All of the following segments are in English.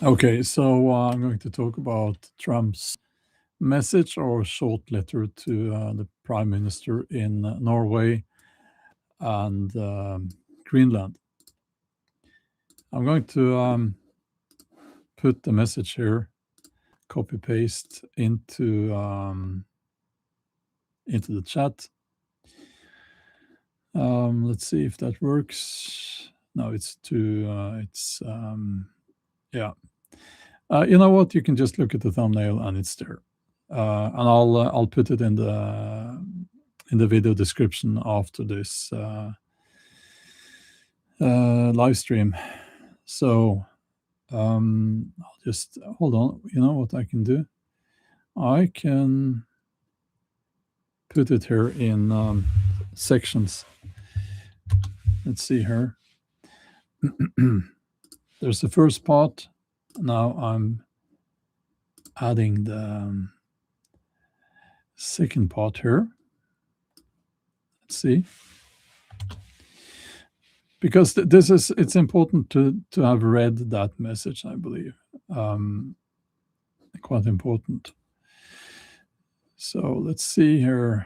Okay, so I'm going to talk about Trump's message or short letter to the Prime Minister in Norway and Greenland. I'm going to put the message here, copy paste into the chat. Let's see if that works. No, it's too. Yeah. You know what? You can just look at the thumbnail and it's there. And I'll put it in the video description after this live stream. So I'll just hold on. You know what I can do? I can put it here in sections. Let's see here. There's the first part. Now I'm adding the second part here. Let's see. Because it's important to have read that message, I believe. Quite important. So let's see here.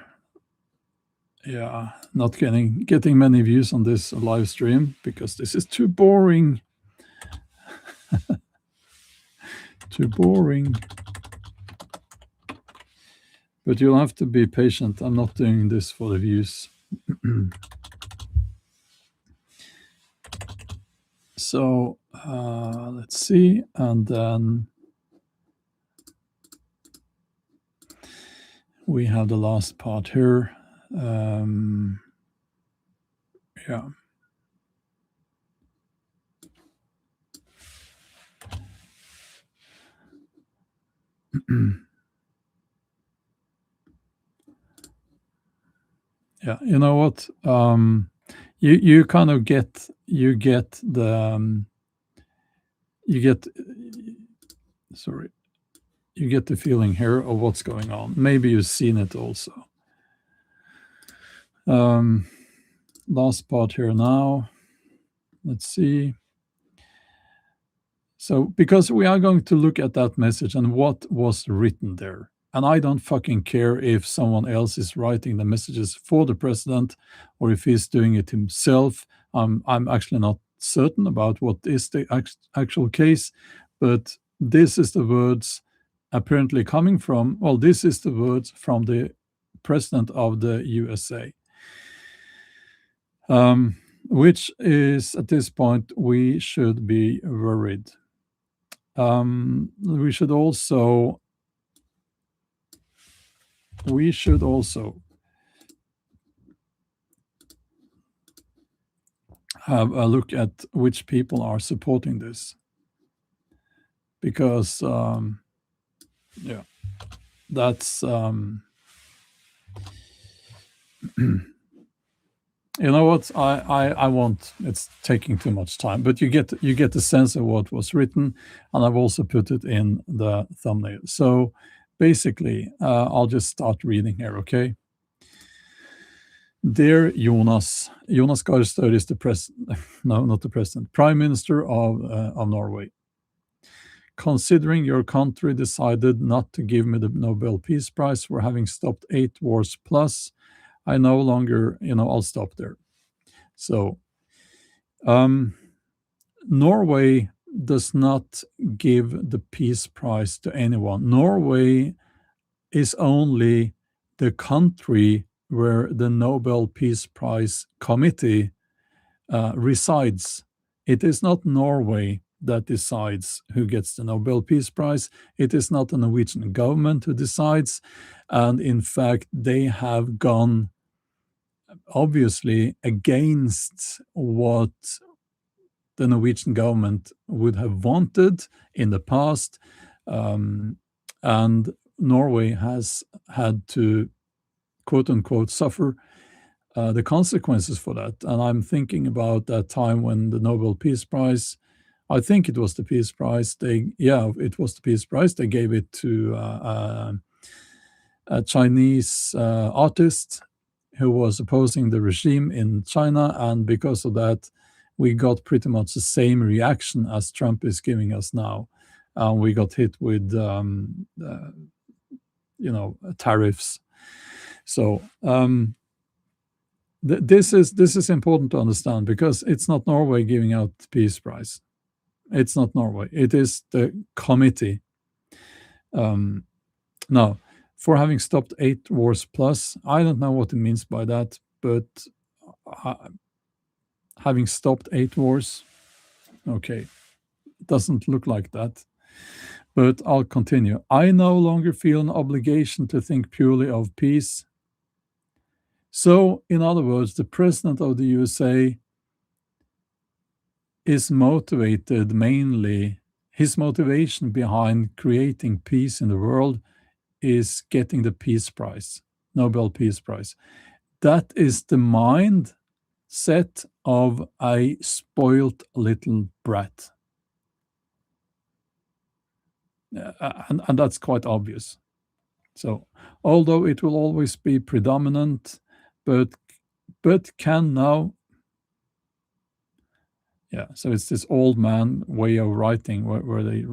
Yeah, not getting many views on this live stream because this is too boring. Too boring. But you'll have to be patient. I'm not doing this for the views. So let's see. And then we have the last part here. Yeah. Yeah, you know what? You kind of get the sorry, you get the feeling here of what's going on. Maybe you've seen it also. Last part here now. Let's see. So, because we are going to look at that message and what was written there. And I don't fucking care if someone else is writing the messages for the president or if he's doing it himself. I'm actually not certain about what is the actual case, but this is the words apparently coming from, well, this is the words from the president of the USA. Which is, at this point, we should be worried. We should also have a look at which people are supporting this, because yeah, that's you know what, I won't, it's taking too much time, but you get the sense of what was written, and I've also put it in the thumbnail. So basically, I'll just start reading here, okay? Dear Jonas Gahr Støre is the no, not the president, Prime Minister of Norway. Considering your country decided not to give me the Nobel Peace Prize for having stopped 8 wars plus, I no longer, I'll stop there. So, Norway does not give the Peace Prize to anyone. Norway is only the country where the Nobel Peace Prize Committee resides. It is not Norway that decides who gets the Nobel Peace Prize. It is not the Norwegian government who decides. And in fact, they have gone obviously against what the Norwegian government would have wanted in the past. And Norway has had to, quote unquote, suffer the consequences for that. And I'm thinking about that time when the Nobel Peace Prize, I think it was the Peace Prize, it was the Peace Prize. They gave it to a Chinese artist who was opposing the regime in China. And because of that, we got pretty much the same reaction as Trump is giving us now. and we got hit with tariffs. So this is important to understand, because it's not Norway giving out the Peace Prize. It's not Norway. It is the committee. Now, for having stopped 8 wars plus, I don't know what it means by that, but having stopped 8 wars, okay, doesn't look like that. But I'll continue. I no longer feel an obligation to think purely of peace. So, in other words, the president of the USA is motivated mainly, his motivation behind creating peace in the world is getting the Peace Prize, Nobel Peace Prize. That is the mindset of a spoiled little brat. And that's quite obvious. So, although it will always be predominant, but can now, yeah. So it's this old man way of writing, where they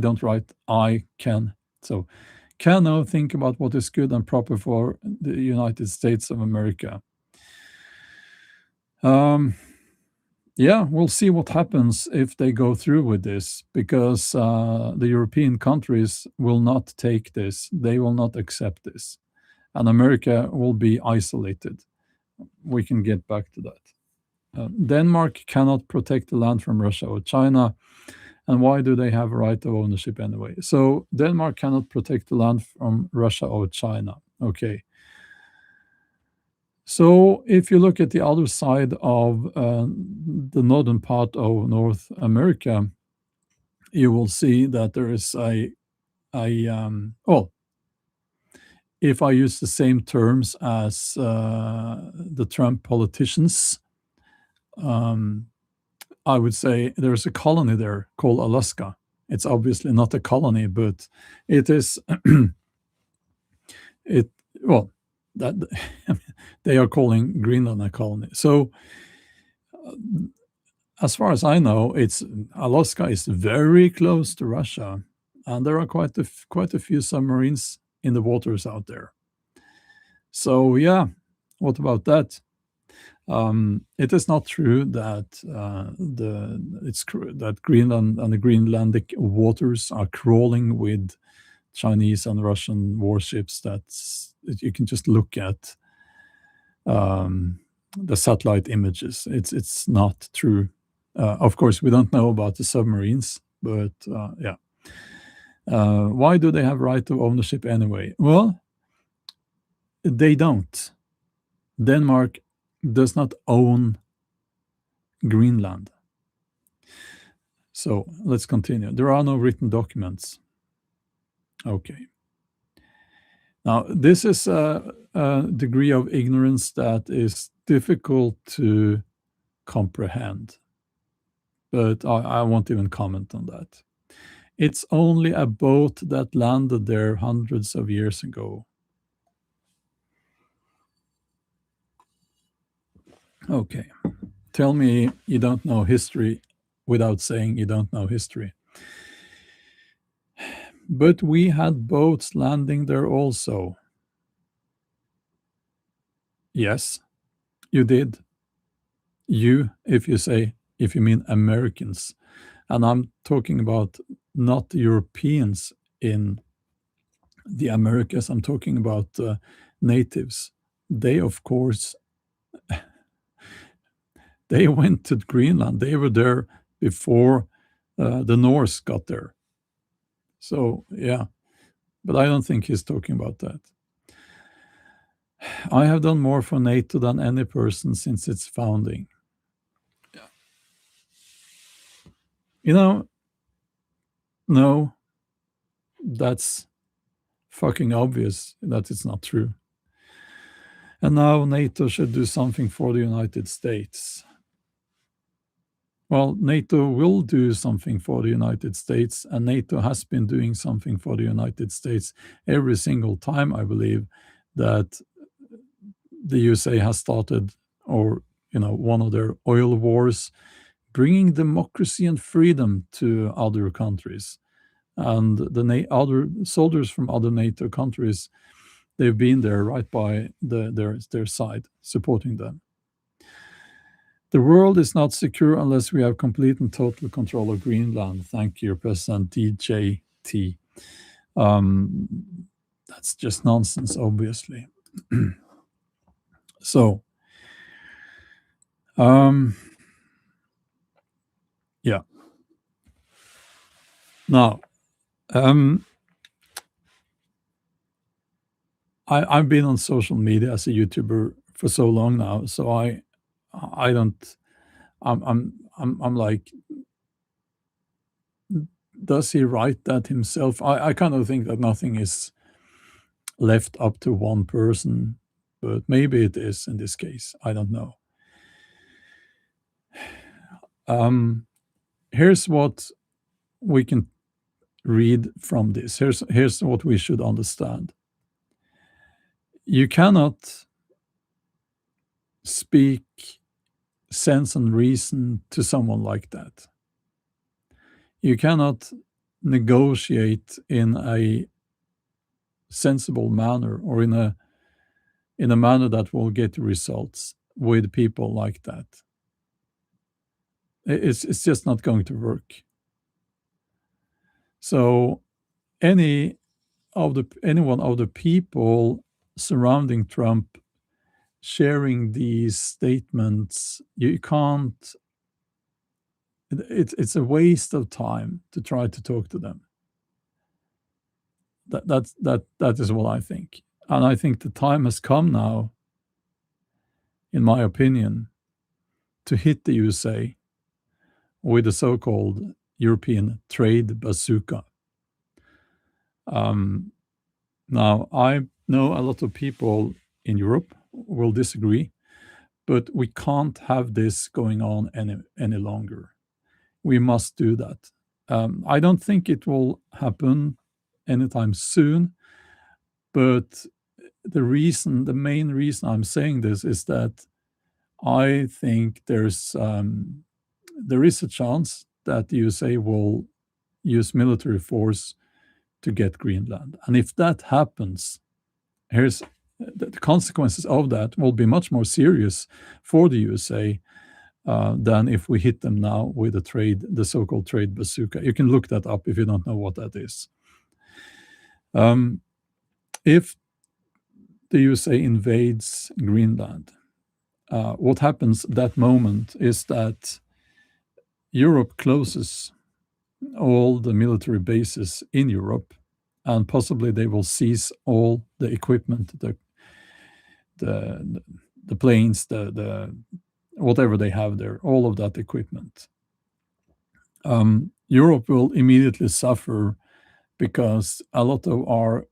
don't write I can. So, can now think about what is good and proper for the United States of America. Yeah, we'll see what happens if they go through with this, because the European countries will not take this. They will not accept this. And America will be isolated. We can get back to that. Denmark cannot protect the land from Russia or China. And why do they have a right of ownership anyway? So Denmark cannot protect the land from Russia or China. Okay. So if you look at the other side of the northern part of North America, you will see that there is if I use the same terms as the Trump politicians, I would say there's a colony there called Alaska. It's obviously not a colony, but it is. That they are calling Greenland a colony. So, as far as I know, Alaska is very close to Russia, and there are quite a few submarines in the waters out there. So, yeah, what about that? It is not true that that Greenland and the Greenlandic waters are crawling with Chinese and Russian warships. That you can just look at the satellite images. It's not true. Of course, we don't know about the submarines, but yeah. Why do they have right of ownership anyway? Well, they don't. Denmark does not own Greenland. So let's continue. There are no written documents. Okay. Now, this is a degree of ignorance that is difficult to comprehend, but I won't even comment on that. It's only a boat that landed there hundreds of years ago. Okay. Tell me you don't know history without saying you don't know history. But we had boats landing there also. Yes, you did. If you mean Americans. And I'm talking about not Europeans in the Americas. I'm talking about natives. They, of course, they went to Greenland. They were there before the Norse got there. So, yeah, but I don't think he's talking about that. I have done more for NATO than any person since its founding. No, that's fucking obvious that it's not true. And now NATO should do something for the United States. Well, NATO will do something for the United States, and NATO has been doing something for the United States every single time, I believe, that the USA has started, or one of their oil wars, bringing democracy and freedom to other countries. And other soldiers from other NATO countries, they've been there right by their side, supporting them. The world is not secure unless we have complete and total control of Greenland. Thank you, President DJT. That's just nonsense, obviously. So, yeah. Now, I've been on social media as a YouTuber for so long now, so I don't. I'm like, does he write that himself? I kind of think that nothing is left up to one person, but maybe it is in this case. I don't know. Here's what we can read from this. Here's what we should understand. You cannot speak sense and reason to someone like that. You cannot negotiate in a sensible manner or in a manner that will get results with people like that. It's just not going to work. So any one of the people surrounding Trump sharing these statements, you can't. It's a waste of time to try to talk to them. That is what I think, and I think the time has come now, in my opinion, to hit the USA with the so-called European trade bazooka. Now, I know a lot of people in Europe will disagree, but we can't have this going on any longer. We must do that. I don't think it will happen anytime soon, but the main reason I'm saying this is that I think there is a chance that the USA will use military force to get Greenland. And if that happens, here's the consequences of that will be much more serious for the USA than if we hit them now with the so-called trade bazooka. You can look that up if you don't know what that is. If the USA invades Greenland, what happens at that moment is that Europe closes all the military bases in Europe, and possibly they will seize all the equipment, the planes, the whatever they have there, all of that equipment. Europe will immediately suffer because a lot of our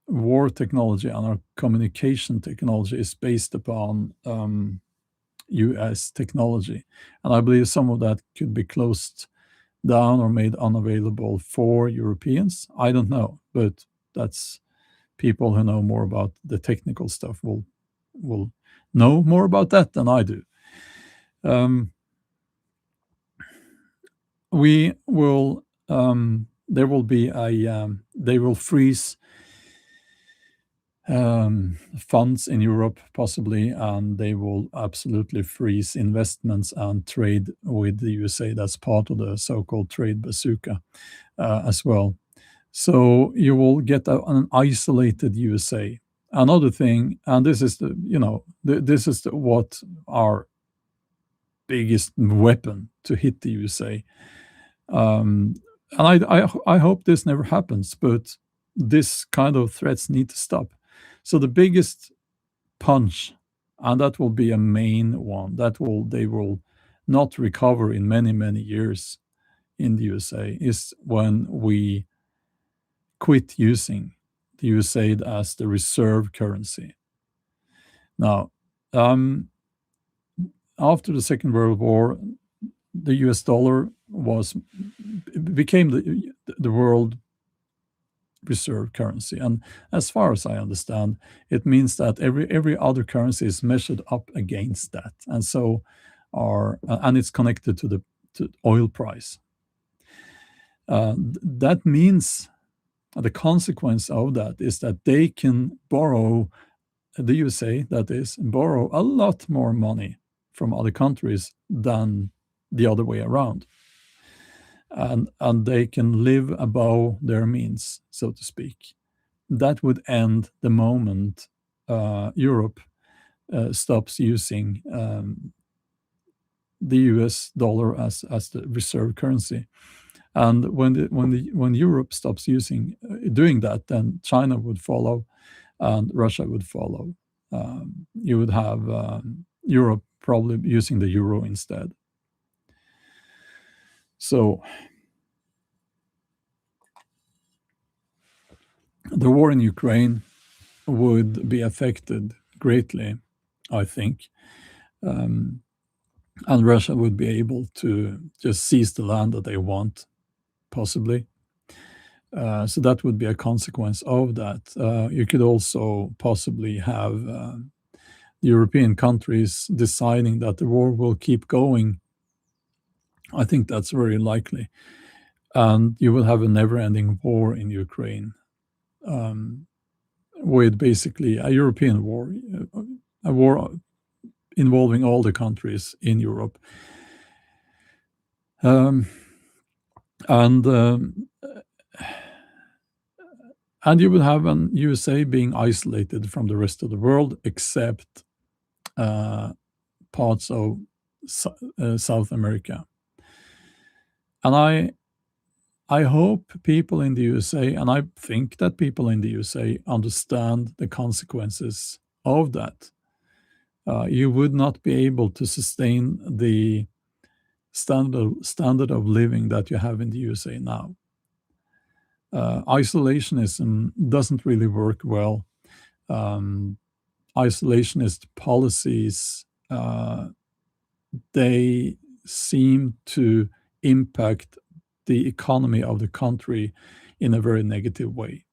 war technology and our communication technology is based upon US technology. And I believe some of that could be closed down or made unavailable for Europeans. I don't know, but that's people who know more about the technical stuff will know more about that than I do. We will there will be they will freeze funds in Europe possibly, and they will absolutely freeze investments and trade with the USA. That's part of the so-called trade bazooka as well. So you will get an isolated USA. Another thing, and this is what our biggest weapon to hit the USA. And I hope this never happens, but this kind of threats need to stop. So the biggest punch, and that will be a main one, they will not recover in many years in the USA, is when we quit using the USA as the reserve currency. Now, after the Second World War, the US dollar became the world reserve currency, and as far as I understand, it means that every other currency is measured up against that, and so and it's connected to oil price. That means the consequence of that is that they can borrow, the USA, that is, borrow a lot more money from other countries than the other way around. And they can live above their means, so to speak. That would end the moment Europe stops using the US dollar as the reserve currency. And when Europe stops doing that, then China would follow, and Russia would follow. You would have Europe probably using the euro instead. So the war in Ukraine would be affected greatly, I think. And Russia would be able to just seize the land that they want, possibly. So that would be a consequence of that. You could also possibly have European countries deciding that the war will keep going. I think that's very likely. And you will have a never-ending war in Ukraine, with basically a European war, a war involving all the countries in Europe. And you will have an USA being isolated from the rest of the world, except parts of South America. And I hope people in the USA, and I think that people in the USA understand the consequences of that. You would not be able to sustain the standard of living that you have in the USA now. Isolationism doesn't really work well. Isolationist policies, they seem to impact the economy of the country in a very negative way.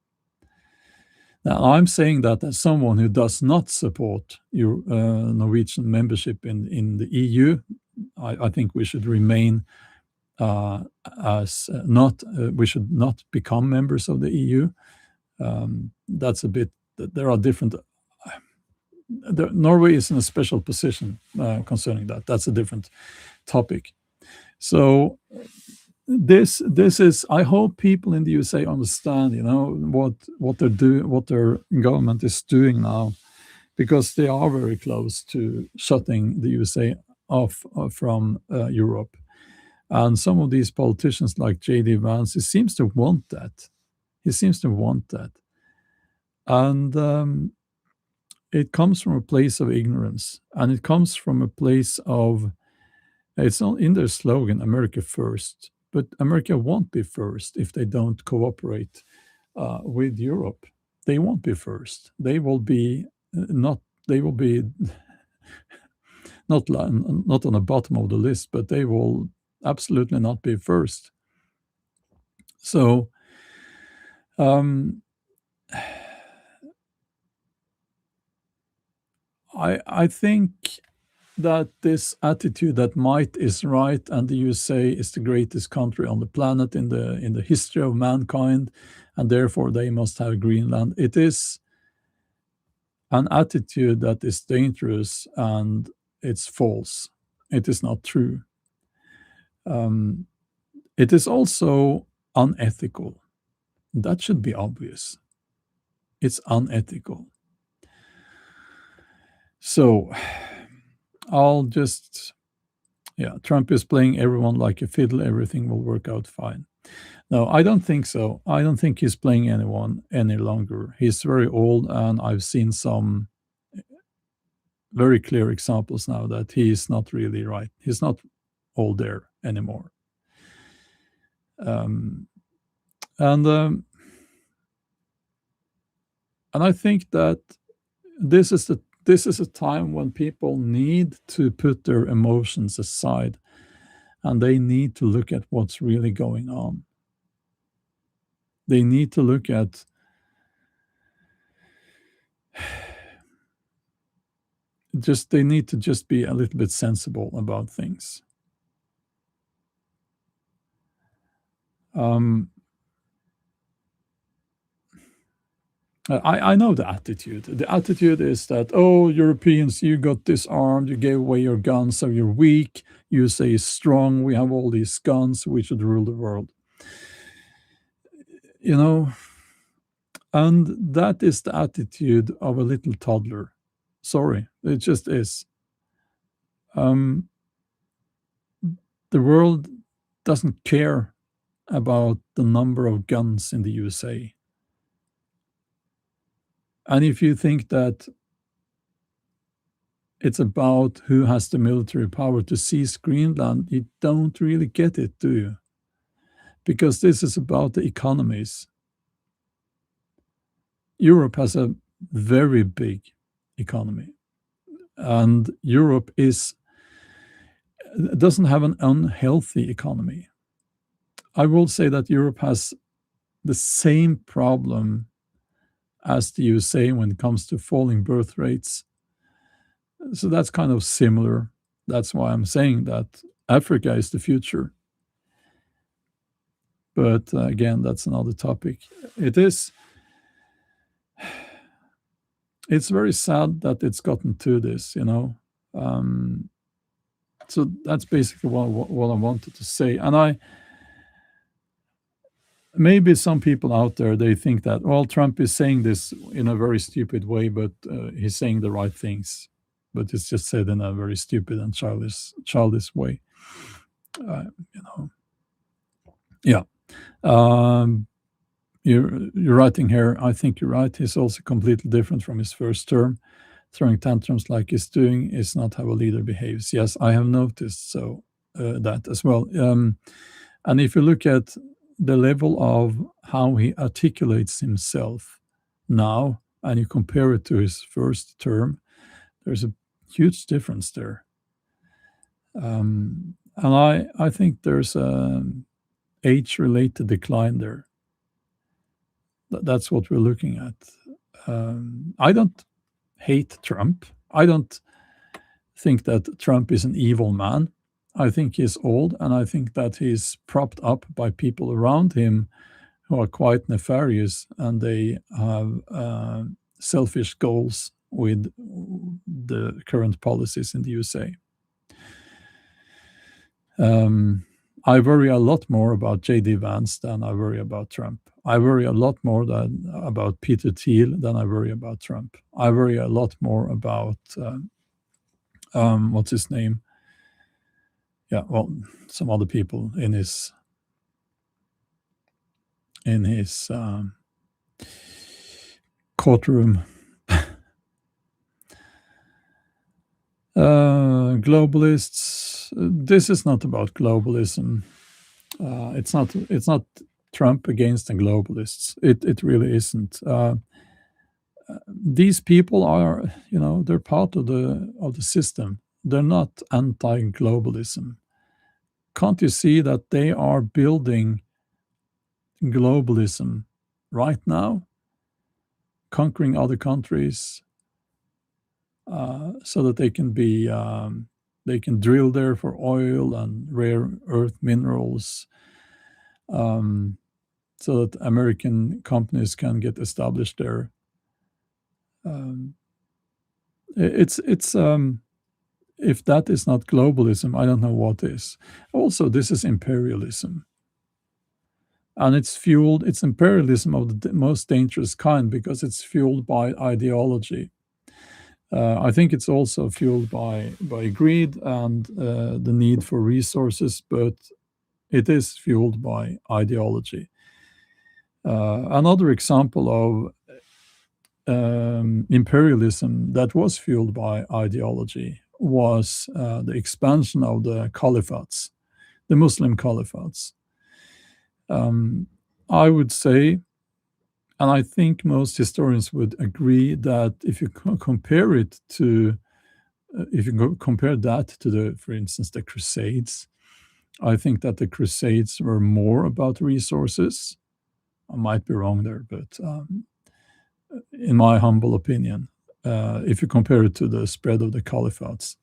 Now, I'm saying that as someone who does not support your Norwegian membership in the EU. I think we should remain we should not become members of the EU. That's a bit. There are different. Norway is in a special position concerning that. That's a different topic. So this is. I hope people in the USA understand, what their government is doing now, because they are very close to shutting the USA off from Europe. And some of these politicians, like J.D. Vance, he seems to want that. And it comes from a place of ignorance, and it comes from a place of, it's not in their slogan, America First, but America won't be first if they don't cooperate with Europe. They won't be first. They will be not. They will be not on the bottom of the list, but they will absolutely not be first. So I think that this attitude that might is right and the USA is the greatest country on the planet in the history of mankind, and therefore they must have Greenland. It is an attitude that is dangerous, and it's false. It is not true. It is also unethical. That should be obvious. It's unethical. So I'll just, Trump is playing everyone like a fiddle. Everything will work out fine. No, I don't think so. I don't think he's playing anyone any longer. He's very old, and I've seen some very clear examples now that he is not really right. He's not all there anymore. And I think that this is a time when people need to put their emotions aside, and they need to look at what's really going on. They need to look at they need to just be a little bit sensible about things. Um, I know the attitude. The attitude is that, oh, Europeans, you got disarmed, you gave away your guns, so you're weak. USA is strong. We have all these guns. We should rule the world. You know, and that is the attitude of a little toddler. Sorry, it just is. Um, the world doesn't care about the number of guns in the USA. And if you think that it's about who has the military power to seize Greenland, you don't really get it, do you? Because this is about the economies. Europe has a very big economy, and Europe doesn't have an unhealthy economy. I will say that Europe has the same problem as the USA when it comes to falling birth rates. So that's kind of similar. That's why I'm saying that Africa is the future. But again, that's another topic. It's very sad that it's gotten to this, you know. So that's basically what I wanted to say. And maybe some people out there, they think that, well, Trump is saying this in a very stupid way, but he's saying the right things. But it's just said in a very stupid and childish way. You know, yeah. You're writing here. I think you're right. He's also completely different from his first term. Throwing tantrums like he's doing is not how a leader behaves. Yes, I have noticed that as well. And if you look at the level of how he articulates himself now, and you compare it to his first term, there's a huge difference there. And I think there's an age-related decline there. That's what we're looking at. I don't hate Trump. I don't think that Trump is an evil man. I think he's old, and I think that he's propped up by people around him who are quite nefarious, and they have selfish goals with the current policies in the USA. I worry a lot more about J.D. Vance than I worry about Trump. I worry a lot more about Peter Thiel than I worry about Trump. I worry a lot more about what's his name? Yeah, well, some other people in his courtroom. Globalists. This is not about globalism. It's not Trump against the globalists. It really isn't. These people are, they're part of the system. They're not anti-globalism. Can't you see that they are building globalism right now, conquering other countries, so that they can drill there for oil and rare earth minerals, so that American companies can get established there. It's if that is not globalism, I don't know what is. Also, this is imperialism. And it's imperialism of the most dangerous kind, because it's fueled by ideology. I think it's also fueled by greed and the need for resources, but it is fueled by ideology. Another example of imperialism that was fueled by ideology was the expansion of the caliphates, the Muslim caliphates. I would say, and I think most historians would agree, that if you compare it to, compare that to for instance, the Crusades, I think that the Crusades were more about resources. I might be wrong there, but in my humble opinion, if you compare it to the spread of the caliphates.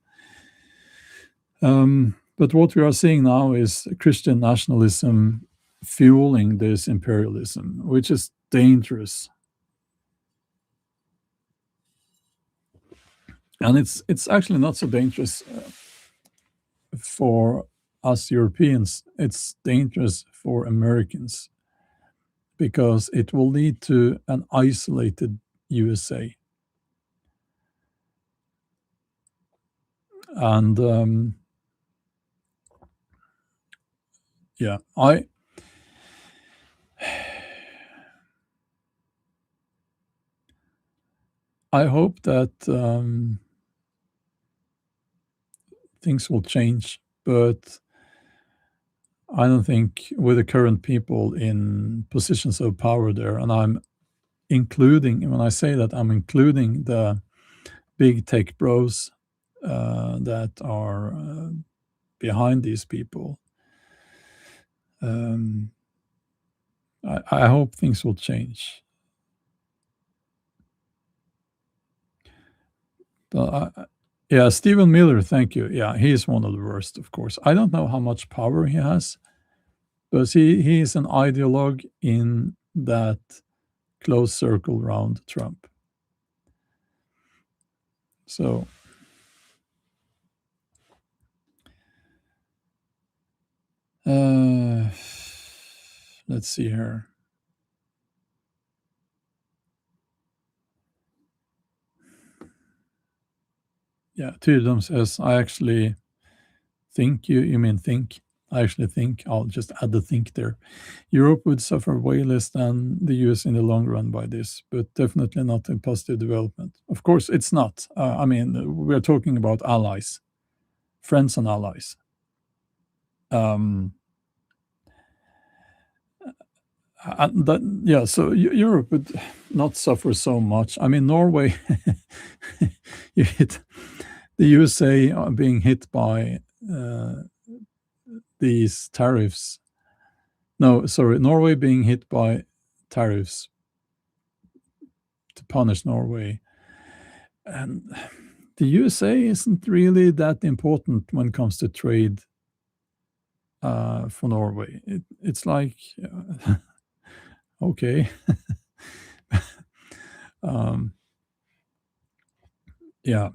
But what we are seeing now is Christian nationalism fueling this imperialism, which is dangerous. And it's actually not so dangerous for us Europeans. It's dangerous for Americans because it will lead to an isolated USA. And yeah, I hope that things will change, but I don't think with the current people in positions of power there, and I'm including, when I say that, I'm including the big tech bros that are behind these people. I hope things will change. But yeah, Stephen Miller, thank you. Yeah, he's one of the worst, of course. I don't know how much power he has, but he is an ideologue in that close circle around Trump. So let's see here. Yeah, Tydom says, I actually think you mean think. I actually think I'll just add the think there. Europe would suffer way less than the US in the long run by this, but definitely not a positive development. Of course, it's not. I mean, we're talking about allies, friends and allies. Yeah, so Europe would not suffer so much. I mean, Norway, you hit the USA are being hit by these tariffs. No, sorry, Norway being hit by tariffs to punish Norway. And the USA isn't really that important when it comes to trade for Norway. It's like, okay. Yeah.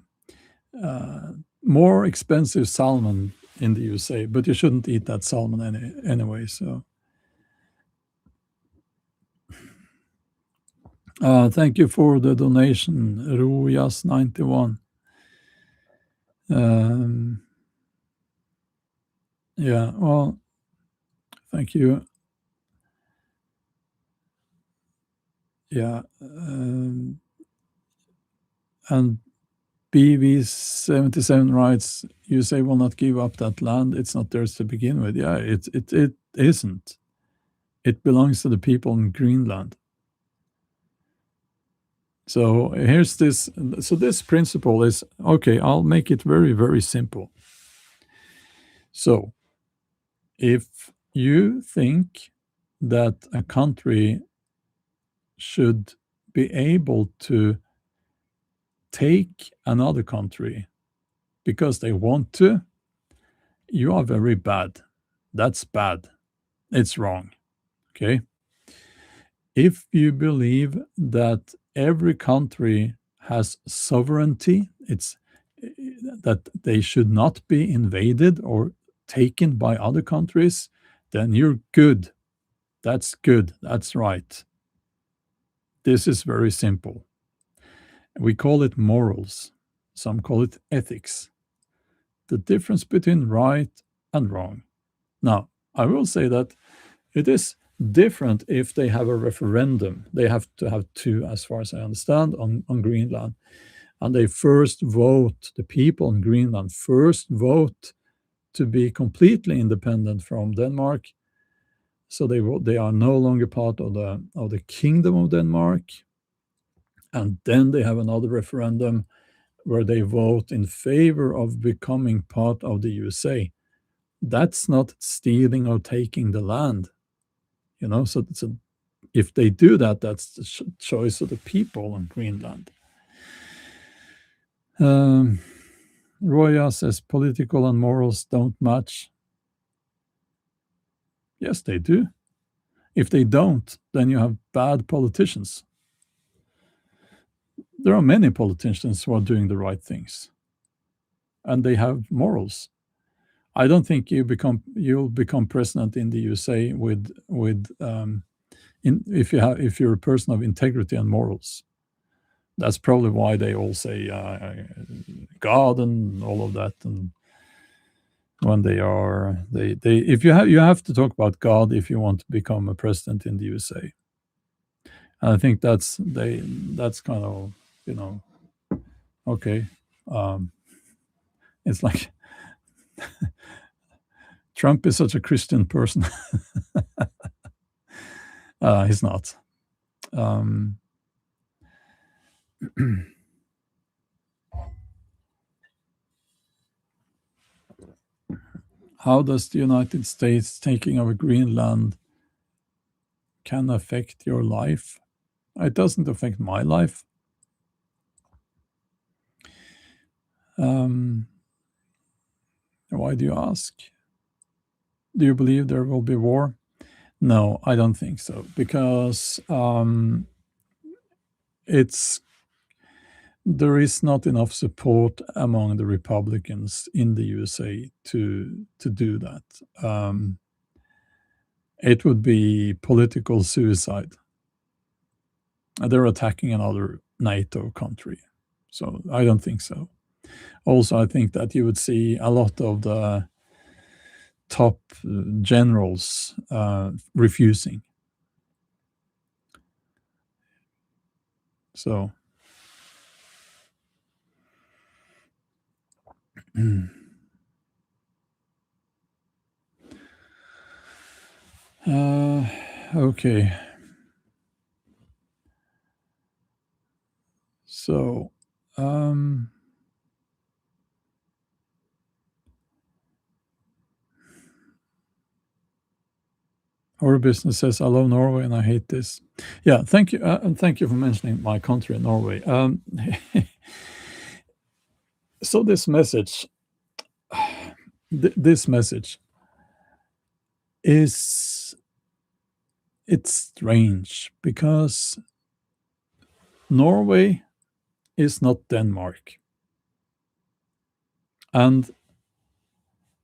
More expensive salmon in the USA, but you shouldn't eat that salmon anyway. So, thank you for the donation, Rojas91. Yeah, well, thank you. Yeah, and BV77 writes, USA will not give up that land. It's not theirs to begin with. Yeah, it isn't. It belongs to the people in Greenland. So here's this. So this principle is, okay, I'll make it very, very simple. So if you think that a country should be able to take another country because they want to, you are very bad. That's bad. It's wrong. Okay. If you believe that every country has sovereignty, it's that they should not be invaded or taken by other countries, then you're good. That's good. That's right. This is very simple. We call it morals. Some call it ethics. The difference between right and wrong. Now, I will say that it is different if they have a referendum. They have to have two, as far as I understand, on Greenland. And they first vote, the people in Greenland first vote to be completely independent from Denmark. So they are no longer part of the Kingdom of Denmark. And then they have another referendum where they vote in favor of becoming part of the USA. That's not stealing or taking the land. So if they do that, that's the choice of the people in Greenland. Roya says political and morals don't match. Yes, they do. If they don't, then you have bad politicians. There are many politicians who are doing the right things, and they have morals. I don't think you'll become president in the USA if you're a person of integrity and morals. That's probably why they all say God and all of that. And when they if you have to talk about God if you want to become a president in the USA. And I think that's kind of, okay. Um, it's like Trump is such a Christian person. He's not. Um, how does the United States taking over Greenland can affect your life? It doesn't affect my life. Why do you ask? Do you believe there will be war? No, I don't think so, because there is not enough support among the Republicans in the USA to do that. It would be political suicide. They're attacking another NATO country, so I don't think so. Also, I think that you would see a lot of the top generals refusing. So okay. So our business says, I love Norway and I hate this. Yeah, thank you. And thank you for mentioning my country, Norway. So this message, this message it's strange because Norway is not Denmark. And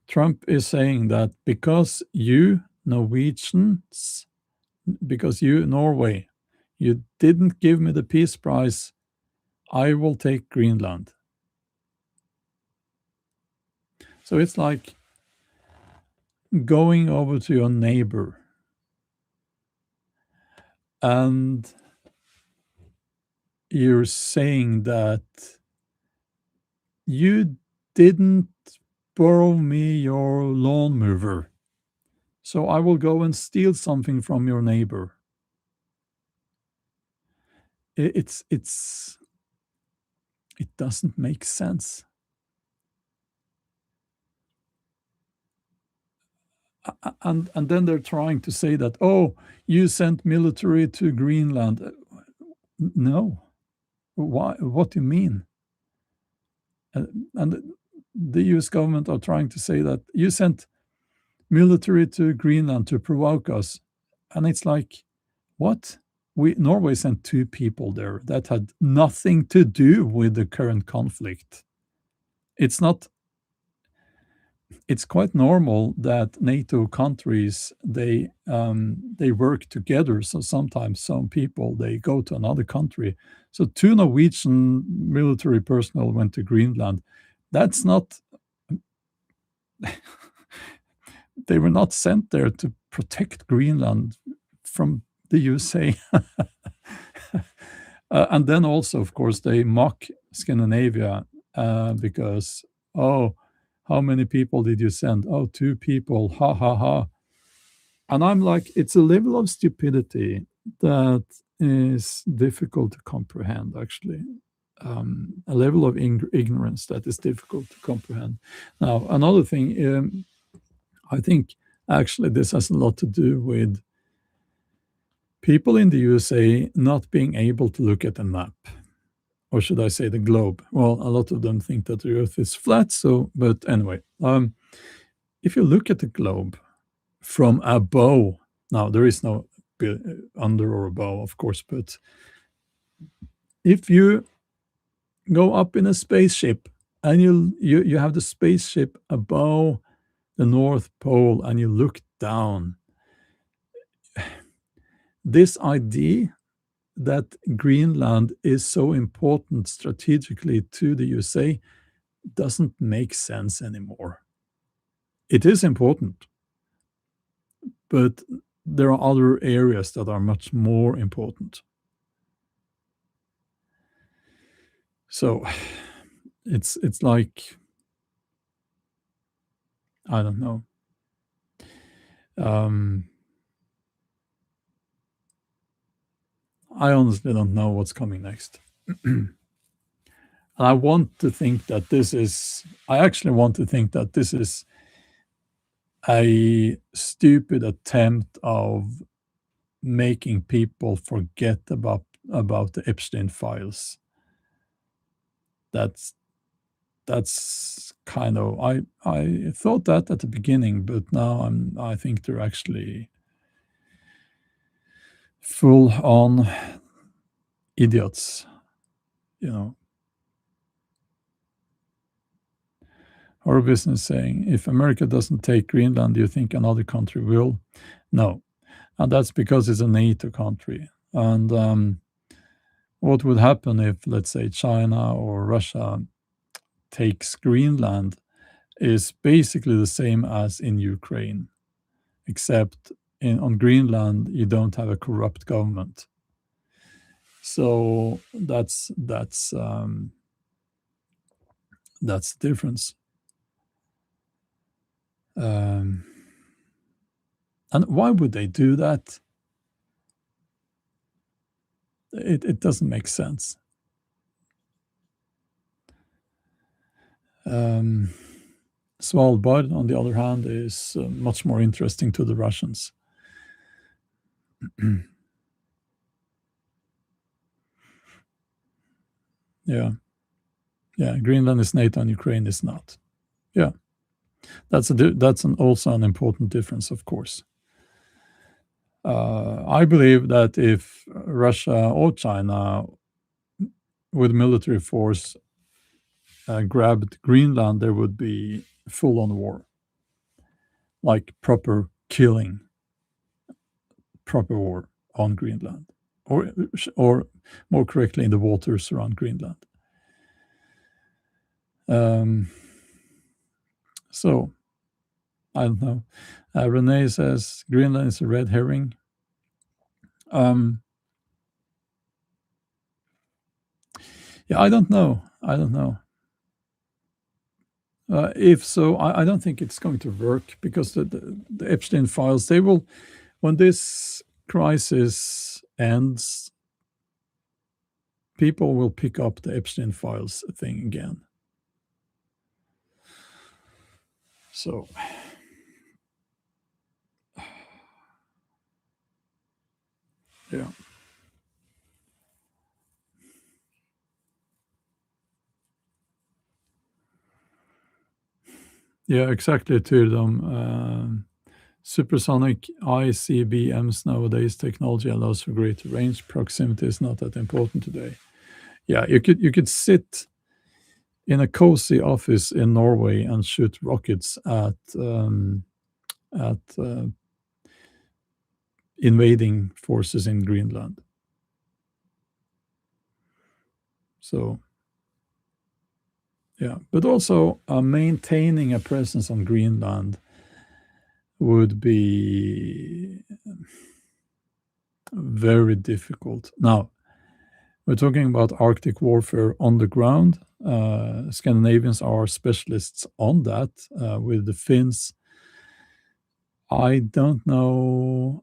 Trump is saying that because you Norwegians, because you Norway, you didn't give me the peace prize, I will take Greenland. So it's like going over to your neighbor and you're saying that you didn't borrow me your lawn mower, so I will go and steal something from your neighbor. It doesn't make sense. And then they're trying to say that, oh, you sent military to Greenland. No. Why? What do you mean? And the US government are trying to say that you sent military to Greenland to provoke us. And it's like, what? Norway sent 2 people there that had nothing to do with the current conflict. It's quite normal that NATO countries they work together. So sometimes some people they go to another country. So 2 Norwegian military personnel went to Greenland. That's not. They were not sent there to protect Greenland from the USA. And then also, of course, they mock Scandinavia because, oh, how many people did you send? Oh, 2 people. Ha, ha, ha. And I'm like, it's a level of stupidity that is difficult to comprehend, actually. A level of ignorance that is difficult to comprehend. Now, another thing, I think actually this has a lot to do with people in the USA not being able to look at a map, or should I say the globe? Well, a lot of them think that the Earth is flat. So, but anyway, if you look at the globe from above, now there is no under or above, of course. But if you go up in a spaceship and you have the spaceship above the North Pole and you look down, this idea that Greenland is so important strategically to the USA doesn't make sense anymore. It is important, but there are other areas that are much more important. So it's like, I don't know. I honestly don't know what's coming next. I want to think that I actually want to think that this is a stupid attempt of making people forget about the Epstein files. That's kind of, I thought that at the beginning, but now I think they're actually full on idiots, you know. Our business saying, if America doesn't take Greenland, do you think another country will? No. And that's because it's a NATO country. And what would happen if, let's say, China or Russia takes Greenland is basically the same as in Ukraine, except on Greenland, you don't have a corrupt government. So that's the difference. And why would they do that? It doesn't make sense. Svalbard, on the other hand, is much more interesting to the Russians. Yeah. Greenland is NATO and Ukraine is not. Yeah, that's also an important difference, of course. I believe that if Russia or China with military force grabbed Greenland, there would be full-on war, like proper killing, proper war on Greenland, or more correctly, in the waters around Greenland. So, I don't know. Renee says Greenland is a red herring. Yeah, I don't know. If so, I don't think it's going to work, because the Epstein files, they will, when this crisis ends, people will pick up the Epstein files thing again. So, yeah. Yeah, exactly, to them. Supersonic ICBMs nowadays, technology allows for greater range. Proximity is not that important today. Yeah, you could sit in a cozy office in Norway and shoot rockets at invading forces in Greenland. So, yeah, but also maintaining a presence on Greenland would be very difficult. Now, we're talking about Arctic warfare on the ground. Scandinavians are specialists on that. With the Finns, I don't know.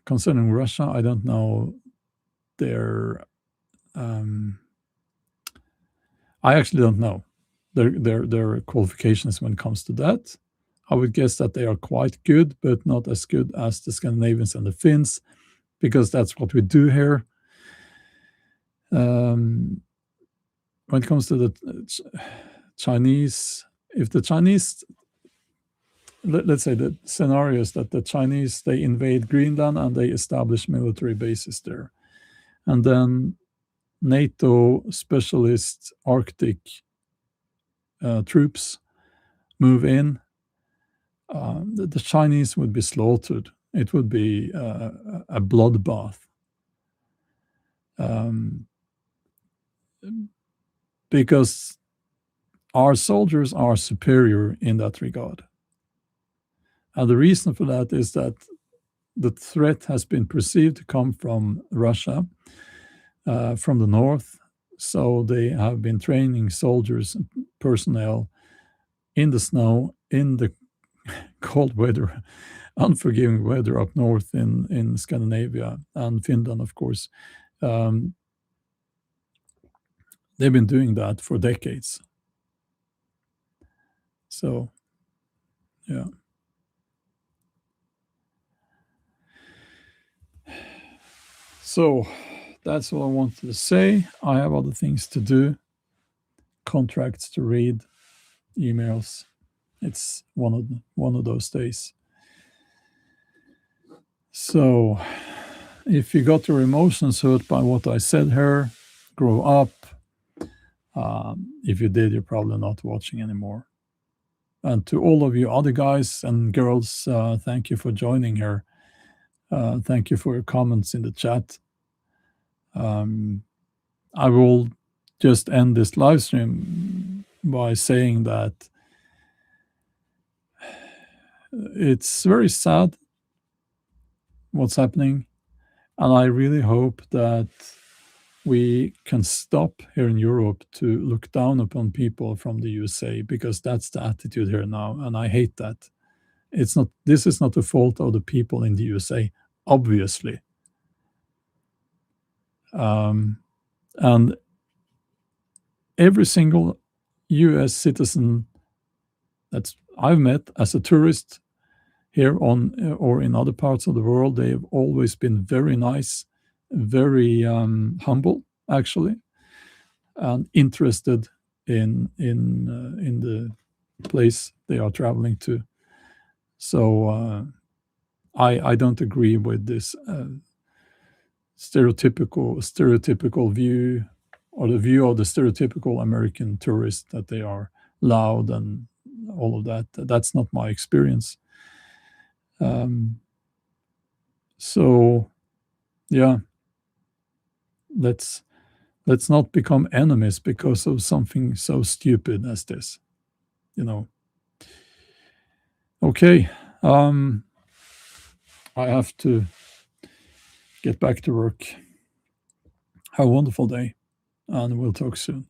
Concerning Russia, I don't know their. I actually don't know their qualifications when it comes to that. I would guess that they are quite good, but not as good as the Scandinavians and the Finns, because that's what we do here. When it comes to the Chinese, if the Chinese let's say the scenarios that the Chinese, they invade Greenland and they establish military bases there, and then NATO specialist Arctic troops move in, the Chinese would be slaughtered. It would be a bloodbath. Because our soldiers are superior in that regard. And the reason for that is that the threat has been perceived to come from Russia, from the north. So they have been training soldiers and personnel in the snow, in the cold weather, unforgiving weather up north in Scandinavia and Finland, of course. They've been doing that for decades. So, yeah. So that's all I wanted to say. I have other things to do, contracts to read, emails. It's one of those days. So if you got your emotions hurt by what I said here, grow up. If you did, you're probably not watching anymore. And to all of you other guys and girls, thank you for joining here. Thank you for your comments in the chat. I will just end this live stream by saying that it's very sad what's happening, and I really hope that we can stop here in Europe to look down upon people from the USA, because that's the attitude here now, and I hate that. This is not the fault of the people in the USA, obviously. And every single US citizen that I've met as a tourist here or in other parts of the world, they've always been very nice, very humble, actually, and interested in the place they are traveling to. So I don't agree with this stereotypical view, or the view of the stereotypical American tourist, that they are loud and all of that. That's not my experience. So yeah, let's not become enemies because of something so stupid as this, Okay, I have to get back to work. Have a wonderful day, and we'll talk soon.